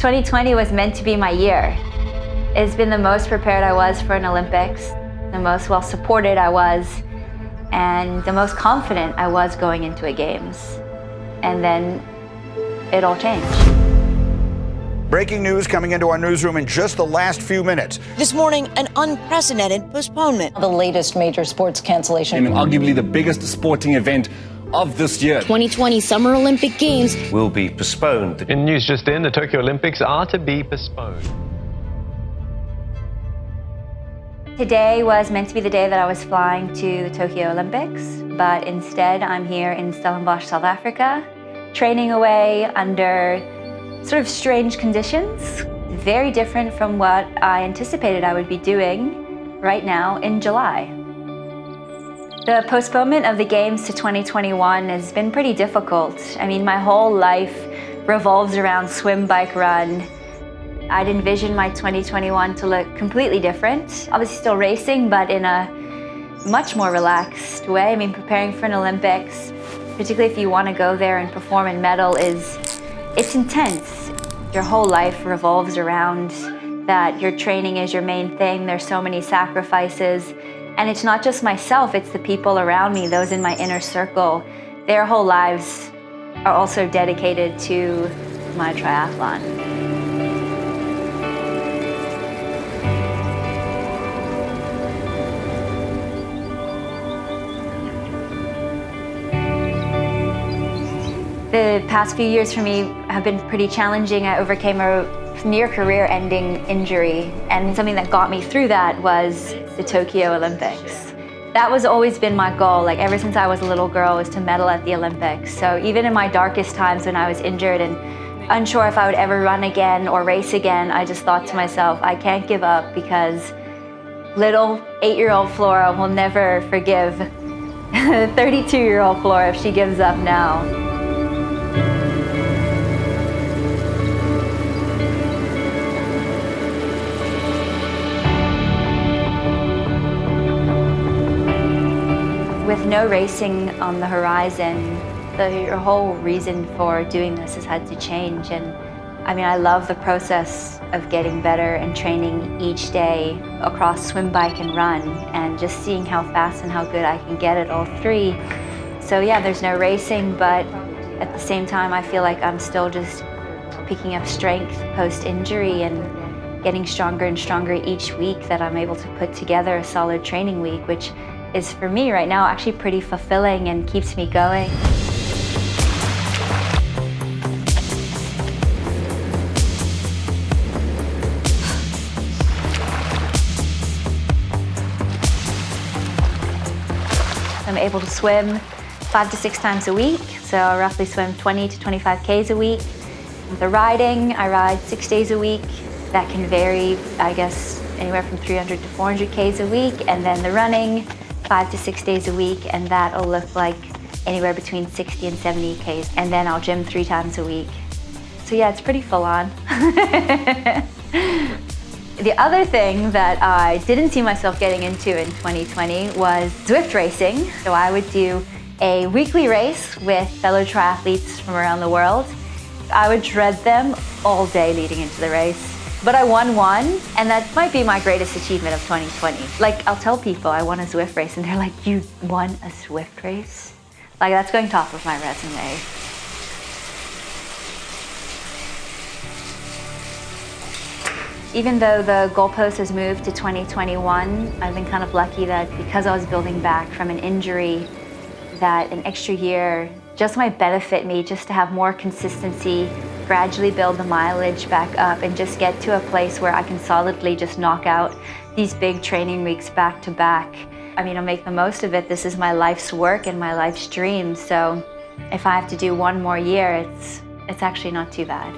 2020 was meant to be my year. It's been the most prepared I was for an Olympics, the most well supported I was, and the most confident I was going into a Games. And then it all changed. Breaking news coming into our newsroom in just the last few minutes. This morning, an unprecedented postponement. The latest major sports cancellation. In arguably the biggest sporting event of this year. 2020 Summer Olympic Games will be postponed. In news just in, the Tokyo Olympics are to be postponed. Today was meant to be the day that I was flying to the Tokyo Olympics, but instead I'm here in Stellenbosch, South Africa, training away under sort of strange conditions, very different from what I anticipated I would be doing right now in July. The postponement of the Games to 2021 has been pretty difficult. I mean, my whole life revolves around swim, bike, run. I'd envisioned my 2021 to look completely different. Obviously still racing, but in a much more relaxed way. I mean, preparing for an Olympics, particularly if you want to go there and perform and medal, it's intense. Your whole life revolves around that. Your training is your main thing. There's so many sacrifices. And it's not just myself, it's the people around me, those in my inner circle. Their whole lives are also dedicated to my triathlon. The past few years for me have been pretty challenging. I overcame a near career-ending injury, and something that got me through that was the Tokyo Olympics. That was always been my goal, like ever since I was a little girl, was to medal at the Olympics. So even in my darkest times when I was injured and unsure if I would ever run again or race again, I just thought to myself, I can't give up, because little 8-year-old Flora will never forgive 32-year-old Flora if she gives up now. With no racing on the horizon, your whole reason for doing this has had to change. And I mean, I love the process of getting better and training each day across swim, bike, and run, and just seeing how fast and how good I can get at all three. So yeah, there's no racing, but at the same time, I feel like I'm still just picking up strength post-injury and getting stronger and stronger each week that I'm able to put together a solid training week, which is for me right now actually pretty fulfilling and keeps me going. I'm able to swim 5 to 6 times a week, so I roughly swim 20 to 25 Ks a week. The riding, I ride 6 days a week. That can vary, I guess, anywhere from 300 to 400 Ks a week, and then the running, 5 to 6 days a week, and that'll look like anywhere between 60 and 70 Ks. And then I'll gym 3 times a week. So yeah, it's pretty full on. The other thing that I didn't see myself getting into in 2020 was Zwift racing. So I would do a weekly race with fellow triathletes from around the world. I would dread them all day leading into the race. But I won one, and that might be my greatest achievement of 2020. Like, I'll tell people I won a Zwift race, and they're like, you won a Zwift race? Like, that's going top of my resume. Even though the goalpost has moved to 2021, I've been kind of lucky that because I was building back from an injury, that an extra year just might benefit me just to have more consistency, gradually build the mileage back up, and just get to a place where I can solidly just knock out these big training weeks back to back. I mean, I'll make the most of it. This is my life's work and my life's dream. So if I have to do one more year, it's actually not too bad.